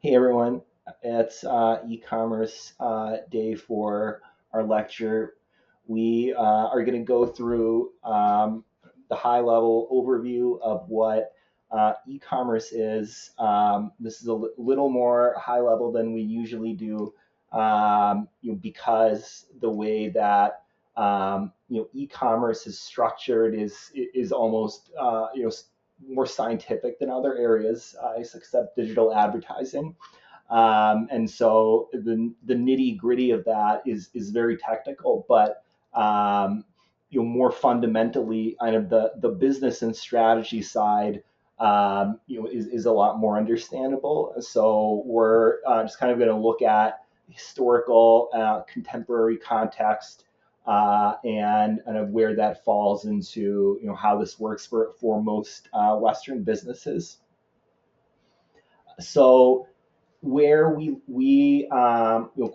Hey everyone, it's e-commerce day for our lecture. We are going to go through the high-level overview of what e-commerce is. This is a little more high-level than we usually do, because the way that e-commerce is structured is almost more scientific than other areas, except digital advertising. And so the nitty gritty of that is very technical, but more fundamentally, kind of the business and strategy side, is a lot more understandable. So we're just kind of going to look at historical, contemporary context, and kind of where that falls into how this works for most Western businesses. So where we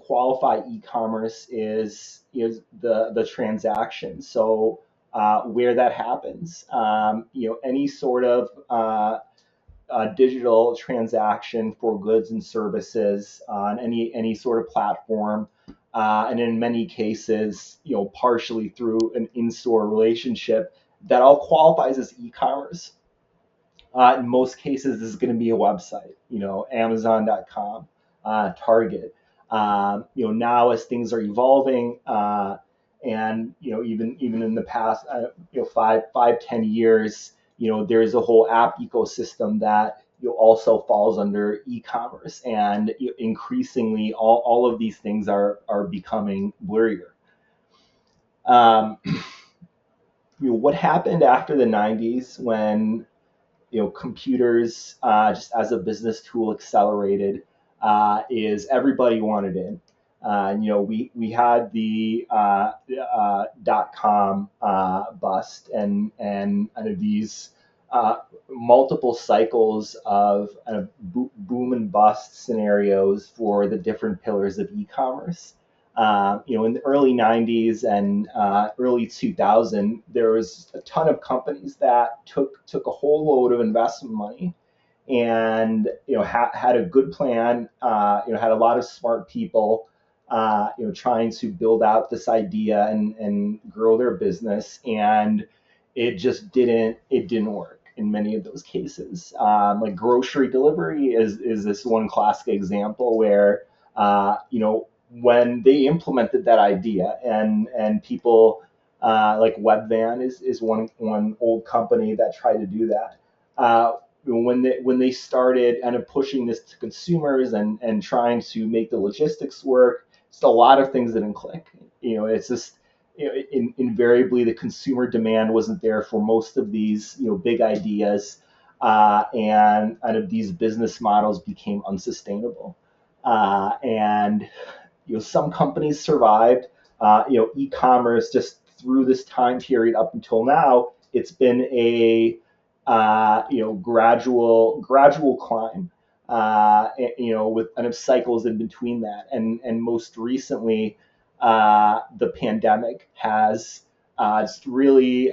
qualify e-commerce is the transaction. So where that happens, any sort of digital transaction for goods and services on any sort of platform, and in many cases, partially through an in-store relationship, that all qualifies as e-commerce. In most cases, this is going to be a website, Amazon.com, Target. Now as things are evolving, and even in the past, 10 years, there's a whole app ecosystem that also falls under e-commerce, and increasingly, all of these things are becoming blurrier. Um, what happened after the 90s when computers, just as a business tool, accelerated, is everybody wanted in. We had the .com bust, and kind of these multiple cycles of kind of boom and bust scenarios for the different pillars of e-commerce. In the early 90s and early 2000, there was a ton of companies that took a whole load of investment money and had a good plan. Had a lot of smart people, trying to build out this idea and grow their business, and it didn't work in many of those cases. Like grocery delivery is this one classic example where when they implemented that idea, and people, like Webvan is one old company that tried to do that. When they started kind of pushing this to consumers and trying to make the logistics work, just a lot of things didn't click. It's just invariably the consumer demand wasn't there for most of these big ideas, and kind of these business models became unsustainable. And some companies survived. E-commerce, just through this time period up until now, it's been a gradual climb, with kind of cycles in between that, and most recently, the pandemic has just really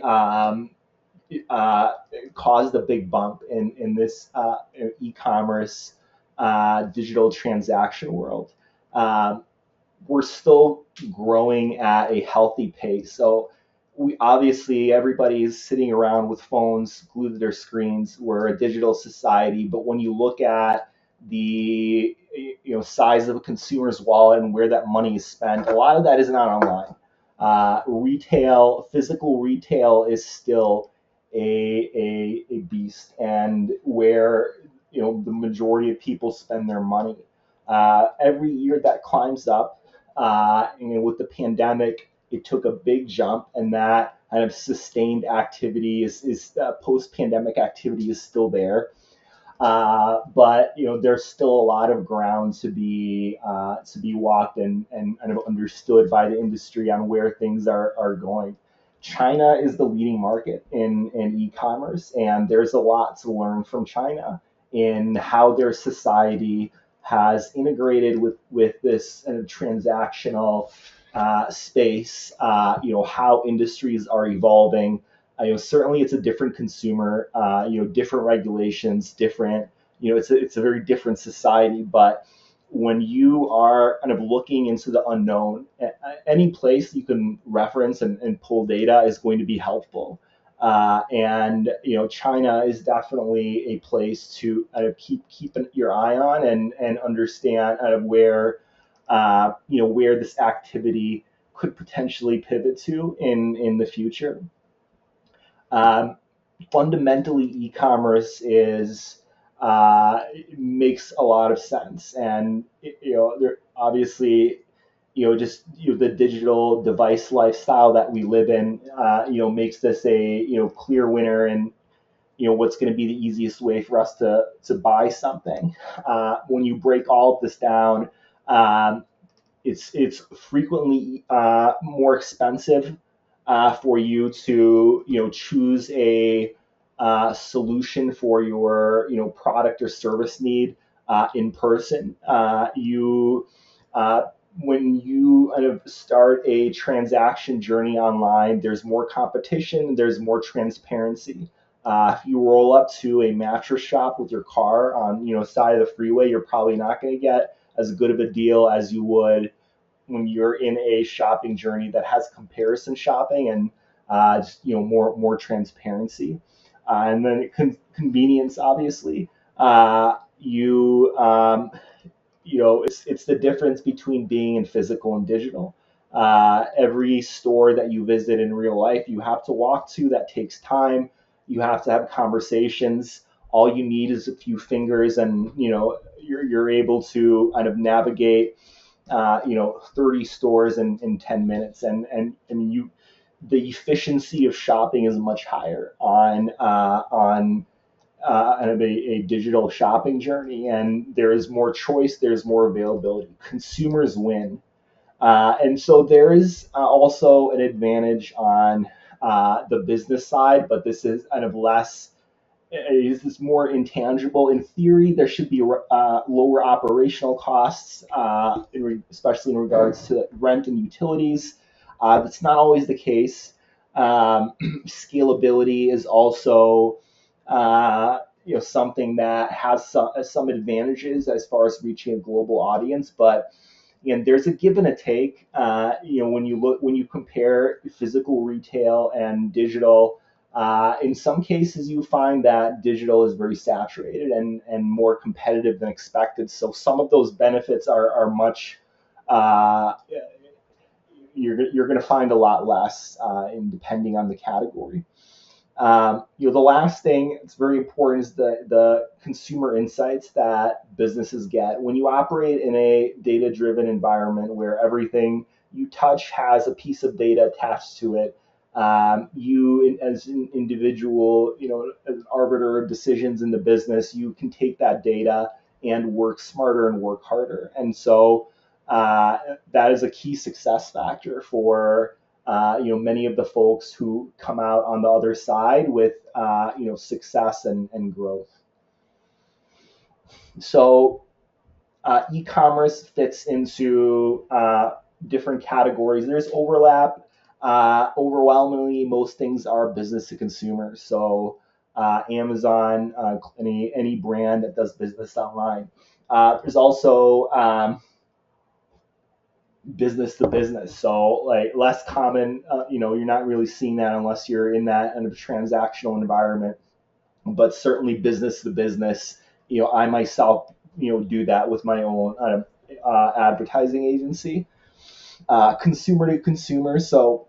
caused a big bump in this e-commerce digital transaction world. Um, we're still growing at a healthy pace. So we obviously, everybody's sitting around with phones glued to their screens. We're a digital society, but when you look at the size of a consumer's wallet and where that money is spent, a lot of that is not online. Physical retail is still a beast, and where the majority of people spend their money. Every year that climbs up, with the pandemic, it took a big jump, and that kind of sustained activity is post-pandemic activity is still there. But there's still a lot of ground to be walked, and kind of understood by the industry on where things are going. China is the leading market in e-commerce, and there's a lot to learn from China in how their society has integrated with this kind of transactional space. How industries are evolving. Certainly it's a different consumer. Different regulations, different it's a very different society. But when you are kind of looking into the unknown, any place you can reference and pull data is going to be helpful. And China is definitely a place to keep your eye on and understand where this activity could potentially pivot to in the future. Um, Fundamentally, e-commerce is makes a lot of sense, and there obviously just the digital device lifestyle that we live in makes this a clear winner, and what's going to be the easiest way for us to buy something. When you break all of this down, um, it's frequently more expensive for you to choose a solution for your product or service need in person. You When you kind of start a transaction journey online, there's more competition, there's more transparency. If you roll up to a mattress shop with your car on side of the freeway, you're probably not going to get as good of a deal as you would when you're in a shopping journey that has comparison shopping and just more transparency, and then convenience. Obviously, you it's the difference between being in physical and digital. Every store that you visit in real life, you have to walk to. That takes time. You have to have conversations. All you need is a few fingers, and you're able to kind of navigate 30 stores in 10 minutes. And the efficiency of shopping is much higher on a digital shopping journey, and there is more choice, there's more availability. Consumers win. And so there is also an advantage on the business side, but this is kind of less, is this more intangible. In theory, there should be lower operational costs, especially in regards to rent and utilities. That's not always the case. Scalability is also something that has some advantages as far as reaching a global audience, but there's a give and a take. When you compare physical retail and digital, in some cases you find that digital is very saturated and more competitive than expected. So some of those benefits are much you're going to find a lot less in depending on the category. The last thing that's very important is the consumer insights that businesses get. When you operate in a data-driven environment where everything you touch has a piece of data attached to it, you as an individual, as arbiter of decisions in the business, you can take that data and work smarter and work harder. And so that is a key success factor for many of the folks who come out on the other side with success and growth. So e-commerce fits into different categories. There's overlap. Overwhelmingly, most things are business to consumer. So Amazon, any brand that does business online. There's also business to business. So like less common, you're not really seeing that unless you're in that kind of transactional environment, but certainly business to business. I myself, do that with my own advertising agency. Consumer to consumer. So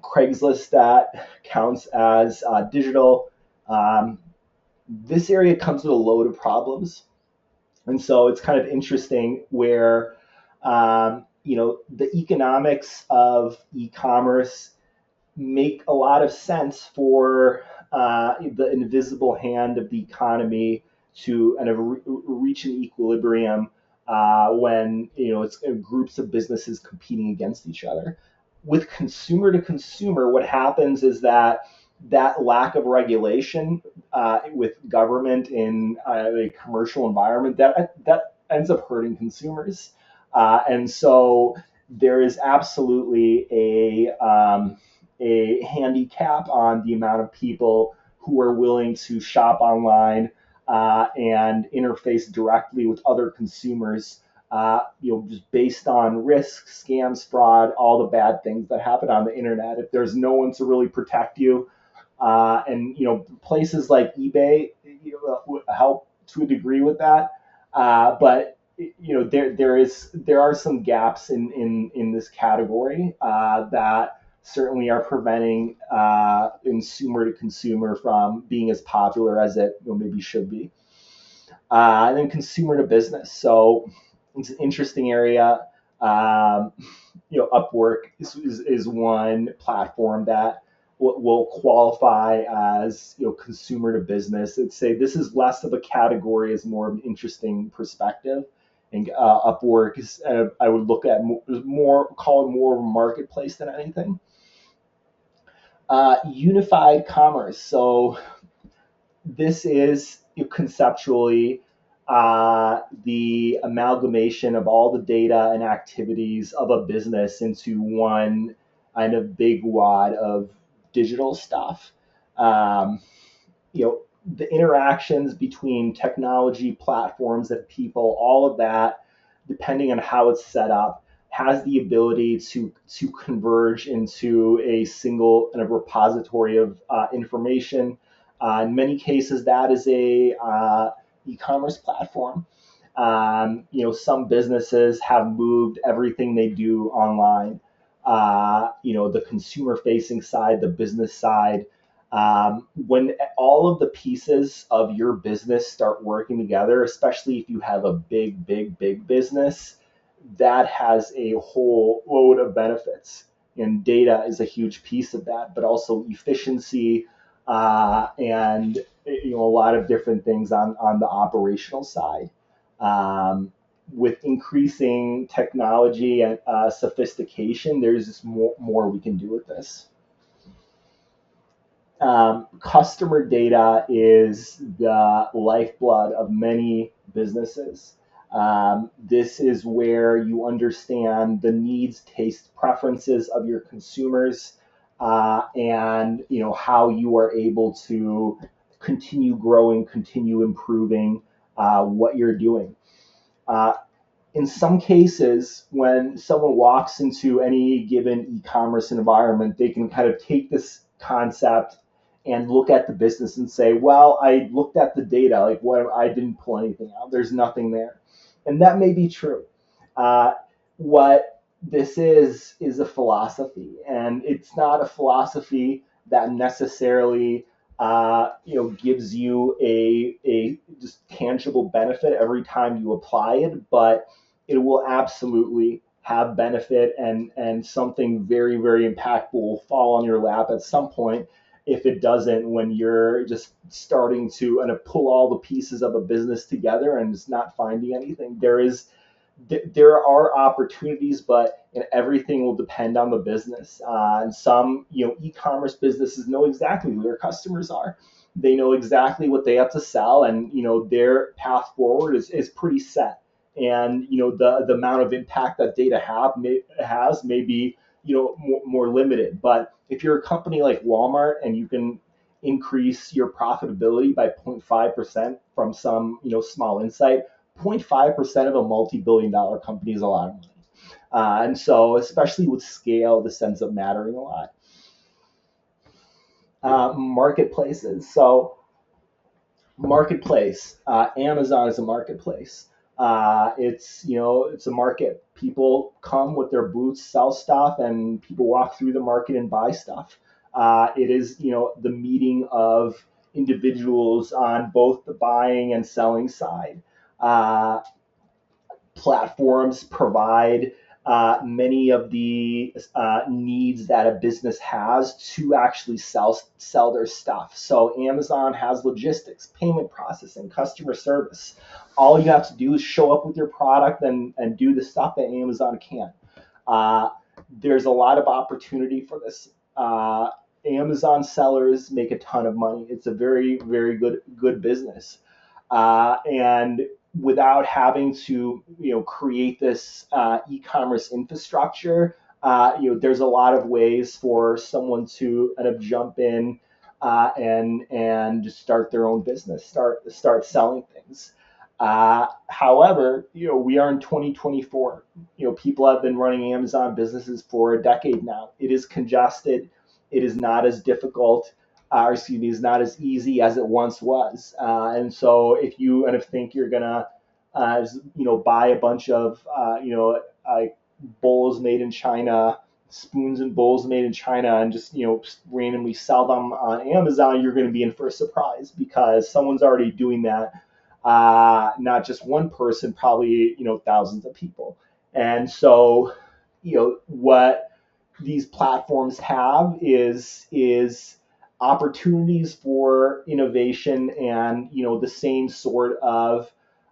Craigslist, that counts as digital. This area comes with a load of problems. And so it's kind of interesting where the economics of e-commerce make a lot of sense for the invisible hand of the economy to kind of reach an equilibrium when it's groups of businesses competing against each other. With consumer to consumer, what happens is that lack of regulation with government in a commercial environment that ends up hurting consumers, and so there is absolutely a handicap on the amount of people who are willing to shop online and interface directly with other consumers, just based on risk, scams, fraud, all the bad things that happen on the internet. If there's no one to really protect you, and places like eBay help to a degree with that, but there are some gaps in this category that certainly are preventing consumer to consumer from being as popular as it maybe should be. And then consumer to business. So it's an interesting area. Um, Upwork is one platform that will qualify as consumer to business. I'd say this is less of a category, is more of an interesting perspective. And Upwork is, I would look at call it more of a marketplace than anything. Unified commerce. So this is conceptually the amalgamation of all the data and activities of a business into one kind of big wad of digital stuff. Um, the interactions between technology platforms and people, all of that, depending on how it's set up, has the ability to converge into a single kind of repository of information. In many cases, that is a e-commerce platform. Some businesses have moved everything they do online. The consumer-facing side, the business side. When all of the pieces of your business start working together, especially if you have a big business, that has a whole load of benefits. And data is a huge piece of that, but also efficiency, and a lot of different things on the operational side. With increasing technology and sophistication, there's just more we can do with this. Customer data is the lifeblood of many businesses. This is where you understand the needs, tastes, preferences of your consumers, and how you are able to continue growing, continue improving what you're doing. Uh, in some cases, when someone walks into any given e-commerce environment, they can kind of take this concept and look at the business and say, well, I looked at the data, like what, I didn't pull anything out. There's nothing there. And that may be true. What this is a philosophy, and it's not a philosophy that necessarily gives you a just tangible benefit every time you apply it, but it will absolutely have benefit, and something very impactful will fall on your lap at some point. If it doesn't, when you're just starting to pull all the pieces of a business together and just not finding anything, there are opportunities, but everything will depend on the business. And some e-commerce businesses know exactly who their customers are. They know exactly what they have to sell, and their path forward is pretty set. And the amount of impact that data has may be more limited. But if you're a company like Walmart and you can increase your profitability by 0.5% from some small insight, 0.5% of a multi-billion-dollar company is a lot of money. And so, especially with scale, this ends up mattering a lot. Marketplaces. So, marketplace. Amazon is a marketplace. It's a market. People come with their booths, sell stuff, and people walk through the market and buy stuff. It is the meeting of individuals on both the buying and selling side. Platforms provide many of the needs that a business has to actually sell their stuff. So Amazon has logistics, payment processing, customer service. All you have to do is show up with your product and do the stuff that Amazon can't. There's a lot of opportunity for this. Amazon sellers make a ton of money. It's a very good business, and without having to create this e-commerce infrastructure, there's a lot of ways for someone to kind of jump in and just start their own business, start selling things. However, we are in 2024. People have been running Amazon businesses for a decade now. It is congested. It is not as difficult, or excuse me, is not as easy as it once was. And so, if you kind of think you're gonna, buy a bunch of, bowls made in China, spoons and bowls made in China, and just randomly sell them on Amazon, you're going to be in for a surprise because someone's already doing that. Not just one person, probably thousands of people. And so, what these platforms have is opportunities for innovation and the same sort of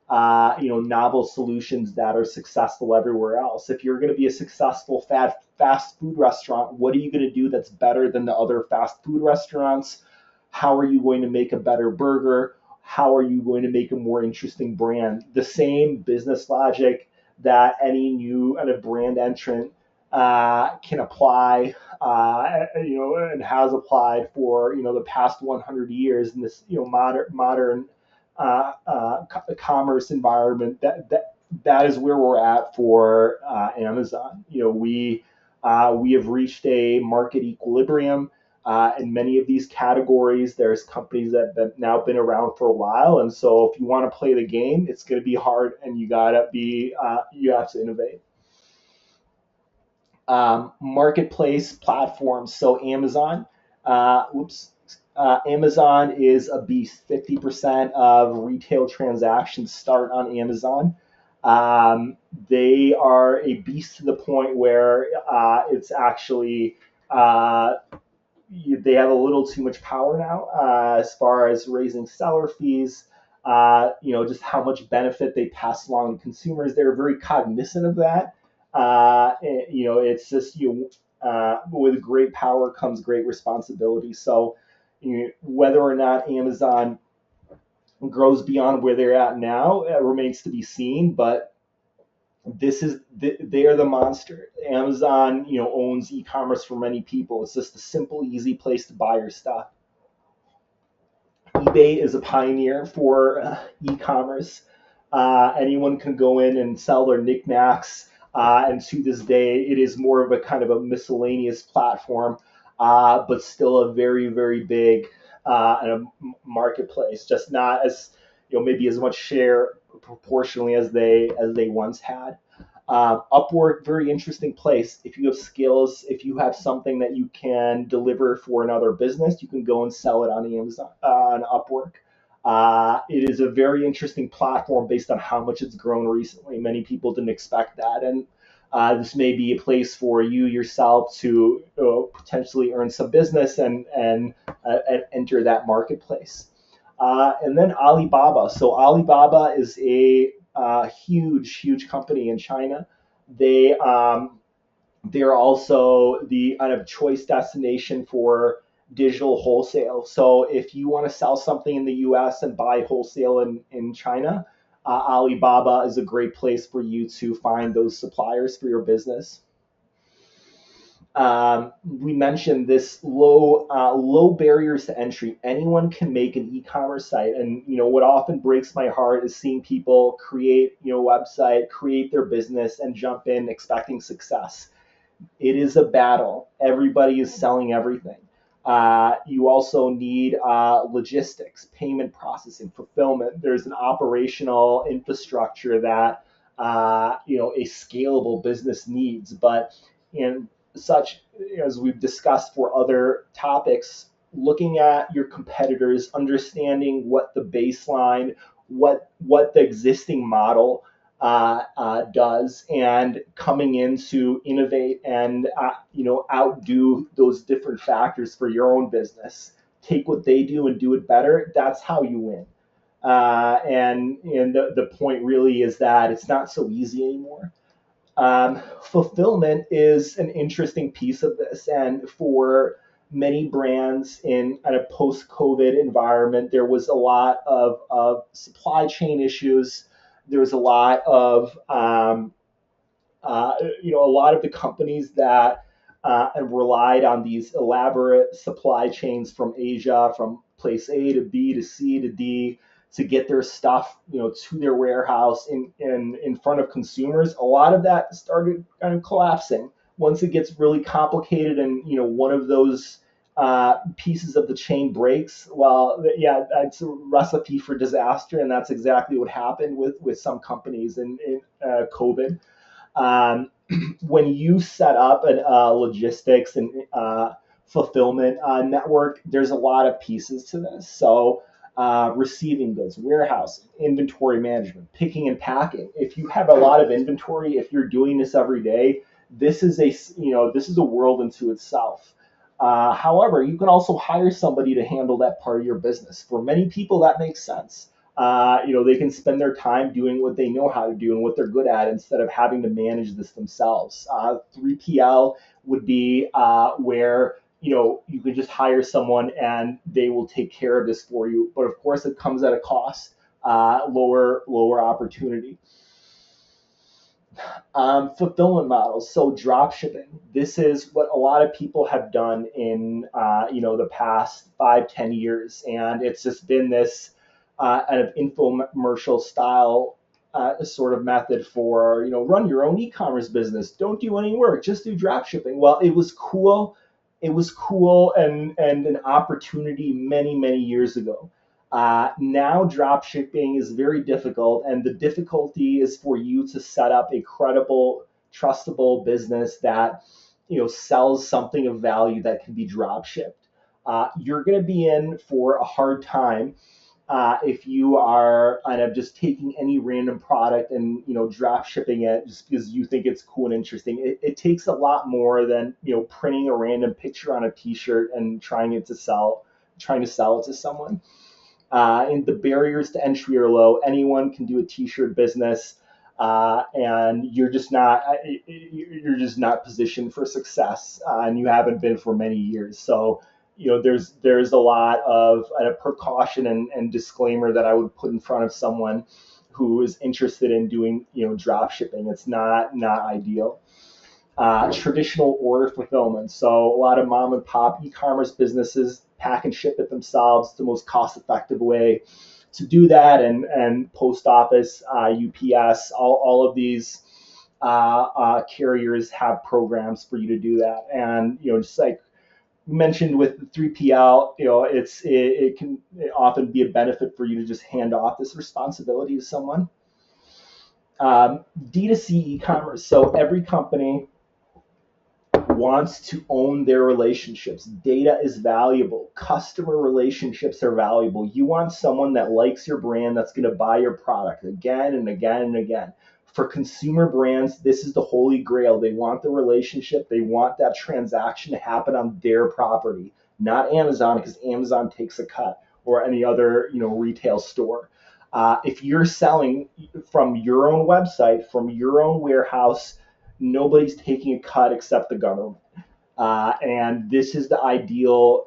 novel solutions that are successful everywhere else. If you're going to be a successful fast food restaurant, what are you going to do that's better than the other fast food restaurants? How are you going to make a better burger? How are you going to make a more interesting brand? The same business logic that any new kind of brand entrant can apply, and has applied for the past 100 years in this modern commerce environment. That is where we're at for Amazon. We have reached a market equilibrium. In many of these categories, there's companies that have now been around for a while, and so if you want to play the game, it's going to be hard, and you have to innovate. Marketplace platforms. So Amazon is a beast. 50% of retail transactions start on Amazon. They are a beast to the point where it's actually they have a little too much power now as far as raising seller fees. Just how much benefit they pass along to consumers. They're very cognizant of that. It's just with great power comes great responsibility. So whether or not Amazon grows beyond where they're at now remains to be seen. But they are the monster. Amazon, owns e-commerce for many people. It's just a simple, easy place to buy your stuff. eBay is a pioneer for e-commerce. Anyone can go in and sell their knickknacks. And to this day, it is more of a kind of a miscellaneous platform, but still a very, very big marketplace. Just not as maybe as much share proportionally as they once had. Upwork, very interesting place. If you have skills, if you have something that you can deliver for another business, you can go and sell it on Amazon, on Upwork. It is a very interesting platform based on how much it's grown recently. Many people didn't expect that, and this may be a place for you yourself to potentially earn some business and enter that marketplace. And then Alibaba. So Alibaba is a huge company in China. They're also the kind of choice destination for digital wholesale. So if you want to sell something in the US and buy wholesale in China, Alibaba is a great place for you to find those suppliers for your business. We mentioned this low barriers to entry. Anyone can make an e-commerce site, and what often breaks my heart is seeing people create a website, create their business, and jump in expecting success. It is a battle. Everybody is selling everything. You also need logistics, payment processing, fulfillment. There's an operational infrastructure that a scalable business needs. But in such as we've discussed for other topics, looking at your competitors, understanding what the baseline, what the existing model does, and coming in to innovate and outdo those different factors for your own business. Take what they do and do it better. That's how you win. And the point really is that it's not so easy anymore. Fulfillment is an interesting piece of this, and for many brands in a post-COVID environment, there was a lot of supply chain issues. There was a lot of a lot of the companies that and relied on these elaborate supply chains from Asia, from place A to B to C to D, to get their stuff, to their warehouse in front of consumers. A lot of that started kind of collapsing once it gets really complicated, and one of those pieces of the chain breaks. Well, yeah, that's a recipe for disaster, and that's exactly what happened with some companies in COVID. Um, when you set up a logistics and fulfillment network, there's a lot of pieces to this. So receiving goods, warehousing, inventory management, picking and packing. If you have a lot of inventory, if you're doing this every day, this is a world into itself. However, you can also hire somebody to handle that part of your business. For many people, that makes sense. They can spend their time doing what they know how to do and what they're good at instead of having to manage this themselves. 3PL would be where you can just hire someone and they will take care of this for you. But of course, it comes at a cost, lower opportunity. Fulfillment models, so drop shipping. This is what a lot of people have done in the past 5-10 years, and it's just been this kind of infomercial style sort of method for run your own e-commerce business. Don't do any work, just do drop shipping. Well, it was cool. It was cool and an opportunity many years ago. Now drop shipping is very difficult, and the difficulty is for you to set up a credible, trustable business that sells something of value that can be drop shipped. You're going to be in for a hard time if you are kind of just taking any random product and drop shipping it just because you think it's cool and interesting. It takes a lot more than printing a random picture on a T-shirt and trying to sell it to someone. And the barriers to entry are low. Anyone can do a T-shirt business, and you're just not positioned for success, and you haven't been for many years. So, there's a lot of precaution and disclaimer that I would put in front of someone who is interested in doing drop shipping. It's not ideal. Traditional order fulfillment. So a lot of mom and pop e-commerce businesses pack and ship it themselves. It's the most cost-effective way to do that. And post office, UPS, all of these carriers have programs for you to do that. And just like mentioned with 3PL, it can often be a benefit for you to just hand off this responsibility to someone. D2C e-commerce. So every company wants to own their relationships. Data is valuable. Customer relationships are valuable. You want someone that likes your brand that's going to buy your product again and again and again. For consumer brands, this is the holy grail. They want the relationship. They want that transaction to happen on their property, not Amazon, because Amazon takes a cut, or any other retail store. If you're selling from your own website, from your own warehouse, nobody's taking a cut except the government. And this is the ideal,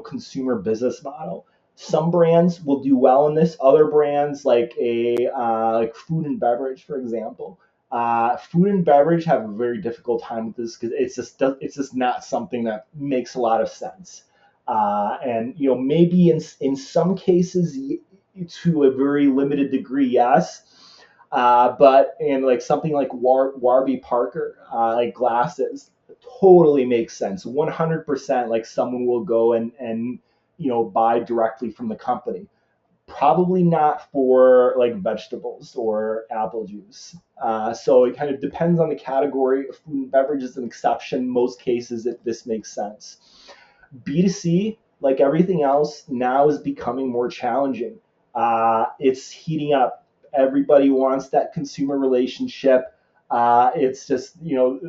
consumer business model. Some brands will do well in this. Other brands, like like food and beverage, for example, food and beverage have a very difficult time with this because it's just not something that makes a lot of sense. And maybe in some cases, to a very limited degree, yes. But in like something like Warby Parker, like glasses, totally makes sense. 100%, like someone will go and buy directly from the company. Probably not for like vegetables or apple juice. So it kind of depends on the category. Food and beverage is an exception. Most cases, this makes sense. B2C, like everything else, now is becoming more challenging. It's heating up. Everybody wants that consumer relationship. It's just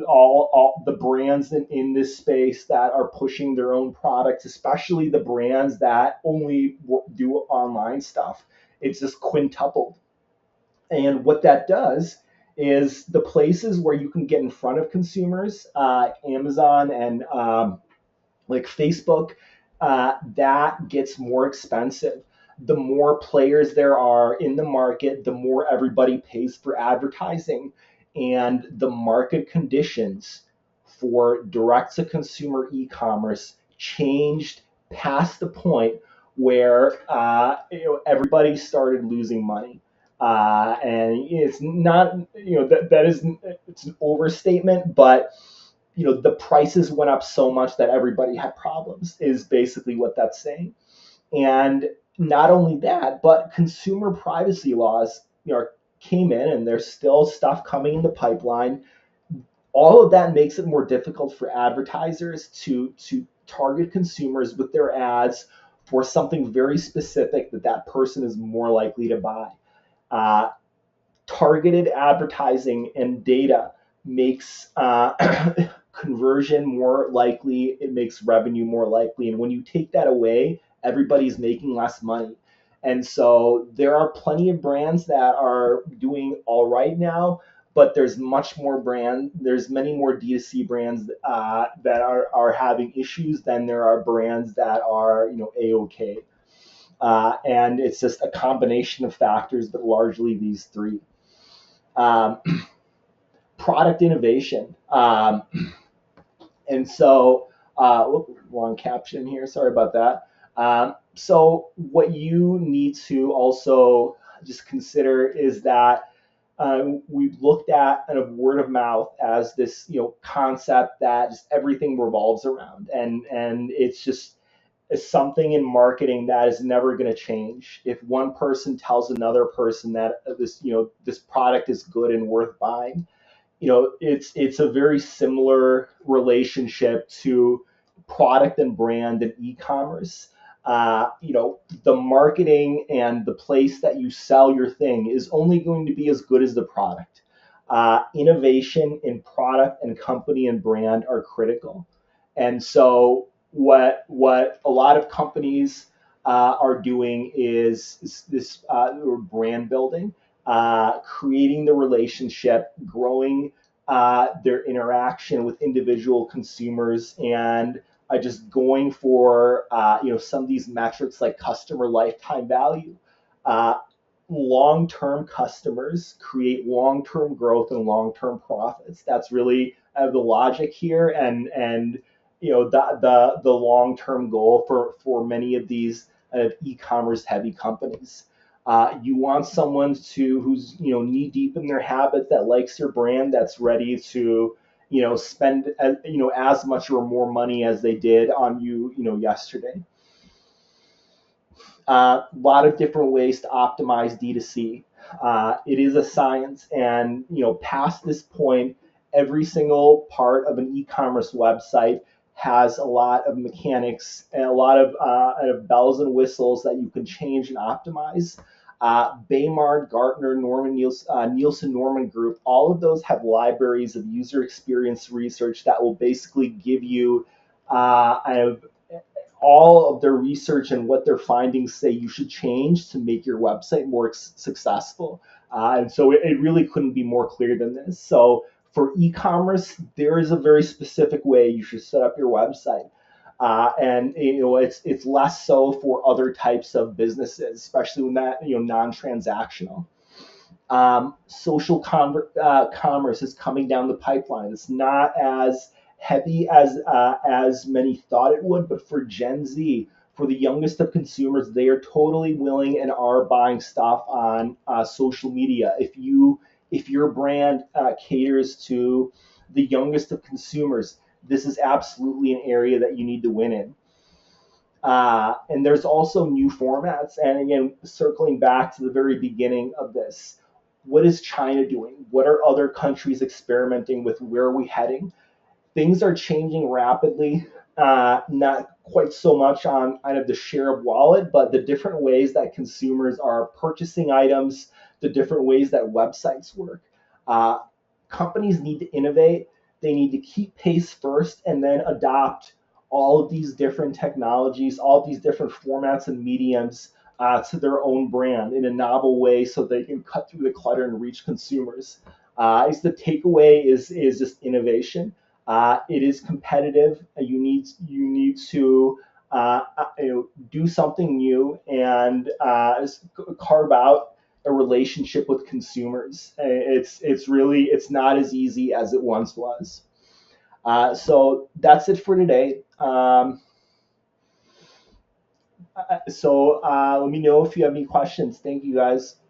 all the brands in this space that are pushing their own products, especially the brands that only do online stuff. It's just quintupled. And what that does is the places where you can get in front of consumers, Amazon and like Facebook, that gets more expensive. The more players there are in the market, the more everybody pays for advertising. And the market conditions for direct-to-consumer e-commerce changed past the point where everybody started losing money. And it's not, that is, it's an overstatement, but the prices went up so much that everybody had problems is basically what that's saying. And not only that, but consumer privacy laws, came in, and there's still stuff coming in the pipeline. All of that makes it more difficult for advertisers to target consumers with their ads for something very specific that person is more likely to buy. Uh, Targeted advertising and data makes conversion more likely. It makes revenue more likely. And when you take that away, everybody's making less money. And so there are plenty of brands that are doing all right now, but there's many more D2C brands that are having issues than there are brands that are, A-OK. And it's just a combination of factors, but largely these three. Um, Product innovation. And so, wrong caption here. Sorry about that. So what you need to also just consider is that we've looked at kind of word of mouth as this concept that just everything revolves around, and it's just is something in marketing that is never going to change. If one person tells another person that this product is good and worth buying, it's a very similar relationship to product and brand and e-commerce. The marketing and the place that you sell your thing is only going to be as good as the product. Innovation in product and company and brand are critical. And so what a lot of companies are doing is this brand building, creating the relationship, growing their interaction with individual consumers, and just going for some of these metrics like customer lifetime value. Uh, Long-term customers create long-term growth and long-term profits. That's really the logic here, and the long-term goal for many of these e-commerce heavy companies. You want someone who's knee deep in their habit, that likes your brand, that's ready to spend as much or more money as they did on you yesterday. A lot of different ways to optimize D2C. It is a science, and past this point, every single part of an e-commerce website has a lot of mechanics and a lot of bells and whistles that you can change and optimize. Baymard, Gartner, Nielsen Norman Group, all of those have libraries of user experience research that will basically give you all of their research and what their findings say you should change to make your website more successful. And so it really couldn't be more clear than this. So for e-commerce, there is a very specific way you should set up your website. And it's less so for other types of businesses, especially when that non-transactional. Social commerce is coming down the pipeline. It's not as heavy as many thought it would, but for Gen Z, for the youngest of consumers, they are totally willing and are buying stuff on social media. If your brand caters to the youngest of consumers, this is absolutely an area that you need to win in. And there's also new formats. And again, circling back to the very beginning of this, what is China doing? What are other countries experimenting with? Where are we heading? Things are changing rapidly, not quite so much on kind of the share of wallet, but the different ways that consumers are purchasing items, the different ways that websites work. Companies need to innovate. They need to keep pace first and then adopt all of these different technologies, all of these different formats and mediums to their own brand in a novel way so they can cut through the clutter and reach consumers. The takeaway is just innovation. It is competitive. You need to do something new and carve out a relationship with consumers. It's not as easy as it once was. So that's it for today. Let me know if you have any questions. Thank you guys.